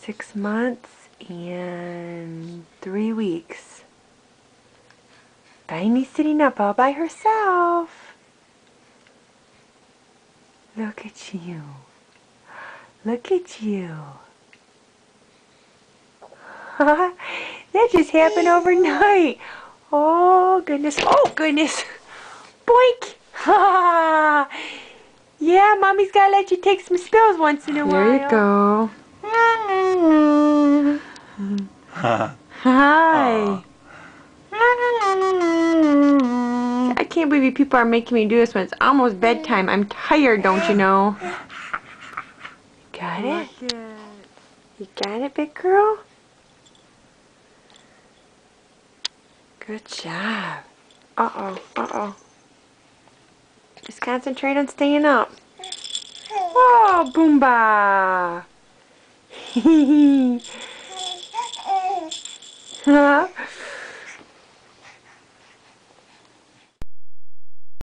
6 months and 3 weeks. Tiny sitting up all by herself. Look at you. Look at you. That just happened overnight. Oh, goodness. Oh, goodness. Boink. Yeah, Mommy's got to let you take some spills once in a while. There you go. Hi. I can't believe you people are making me do this when it's almost bedtime. I'm tired, don't you know? Got it? You got it, big girl? Good job. Uh-oh, uh-oh. Just concentrate on staying up. Whoa, Boomba!